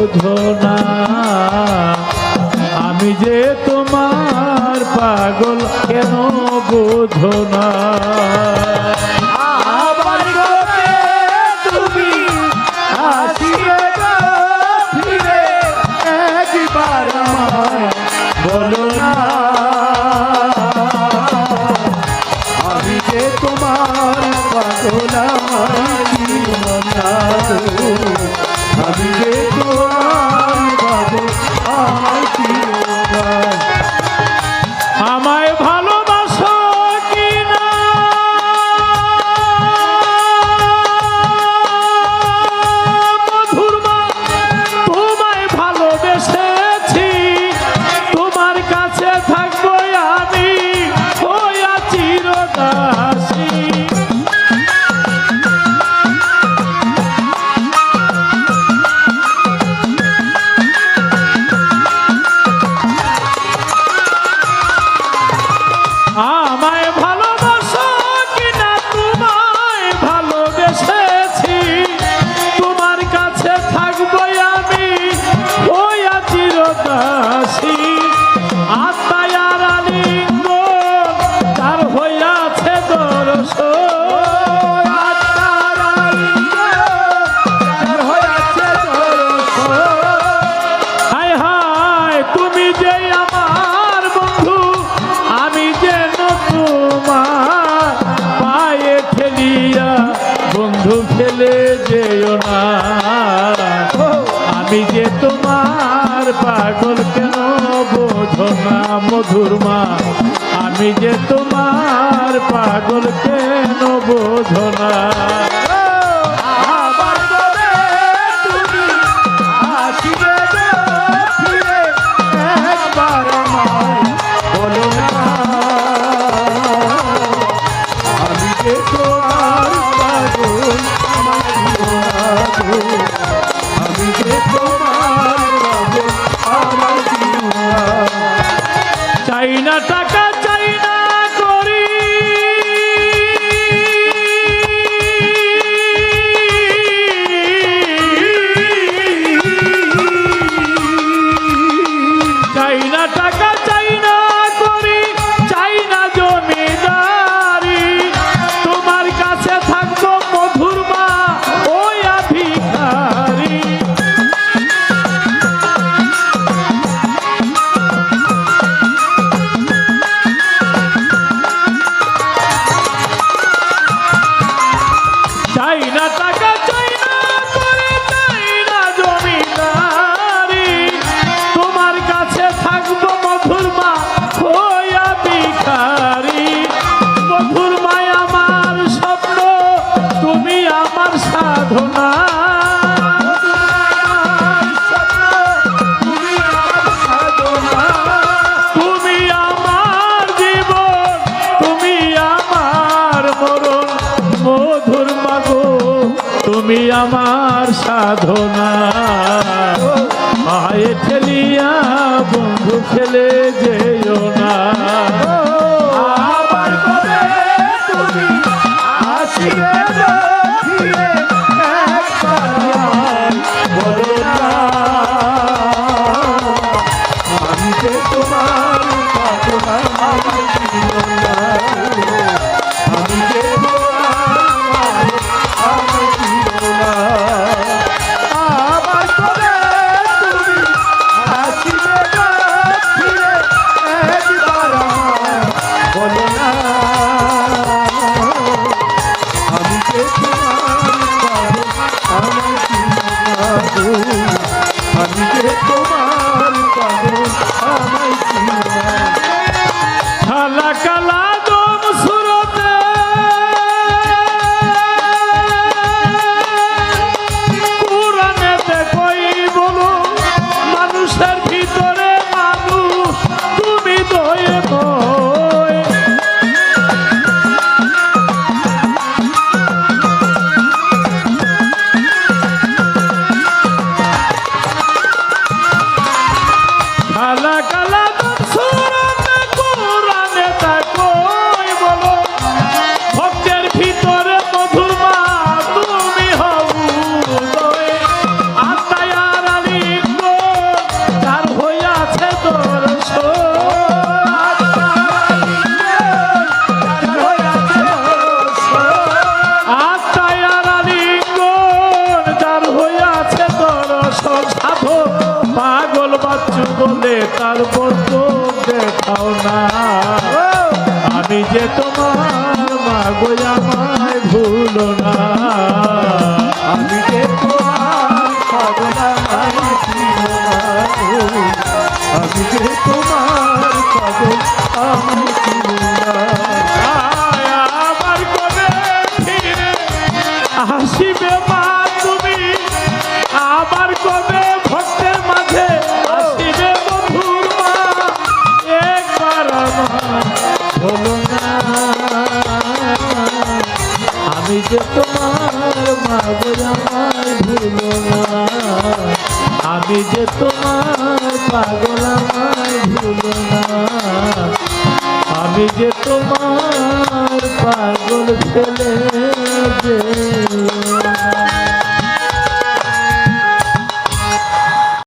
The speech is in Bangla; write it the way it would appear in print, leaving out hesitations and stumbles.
বোঝো না আমি যে তোমার পাগল কেন বোঝো না আবার কবে তুমি আসিবে গো ফিরে একবার আমায় বলো না আমি যে তোমার পাগল আমার জীবনা আমি যে তোমার পাগল আমার জীবনা আমায় ভালোবাসো কি না মধুর মা তোমায় ভালোবেসেছি তোমার কাছে থাকবো আমি হইয়া চিরদাসী আমায় ভালোবাসো কিনা তোমায় ভালোবেসেছি তোমার কাছে থাকবো আমি হইয়া চিরদাসী আত্মায় আর আলিঙ্গ তার হইয়াছে দর্শন আত্মার আলিঙ্গ তার হইয়াছে দর্শন হায় হায় তুমি যে আমার বন্ধু আমি যেন তোমার পায়ে ঠেলিয়া বন্ধু ফেলে যেও না আমি যে তোমার পাগল কেন বোঝো না মধুর মা আমি যে তোমার পাগল কেন বোঝো না আবার কবে তুমি আসিবে গো ফিরে একবার আমায় বলো না আমি যে তোমার পাগল আমার জীবন আমি যে তোমার পাগল আমার জীবন চাই না টাকা চাই না করি চাই না টাকা চাই না করি চাই না জমিদারি তোমার কাছে থাকবো মধুর মা ওই ভিখারি চাই না টাকা চাই না করে চাই না জমিদারি তোমার কাছে থাকবো মধুর মা হইয়া ভিখারি মধুর মা আমার স্বপ্ন তুমি আমার সাধনা তুমি আমার জীবন তুমি আমার মরণ মধুর মাগো তুমি আমার সাধনা পায়ে ঠেলিয়া বন্ধু ফেলে যেও না আবার কবে তুমি আসিবে গো ফিরে একবার বলো না আমি যে তোমার পাগল আমার জীবন আমি যে তোমার আমার জীবন আবার কবে তুমি আসিবে গো ফিরে একবার বলো না আমি যে তোমার পাগল আমার জীবন আমি যে তোমার পাগল আমার জীবন কালা কালা তারপর তো দেখাও না। আমি যে তোমার মাগো আমায় ভুলো না। আমি যে তোমার পাগল আমায় ভুলো না গো। আমি যে তোমার পাগল আমায় ভুলো না। আয় আমার কোলে ফিরে আসিবে মা তুমি, আমার কবে ভক্তের মাঝে আসিবে মধুর মা। একবার আমার বলো না, আমি যে তোমার মাগো আমায় ভুলো না। আমি যে তোমার পাগল আমায় ভুলো না। আমি যে তোমার পাগল ছেলে যে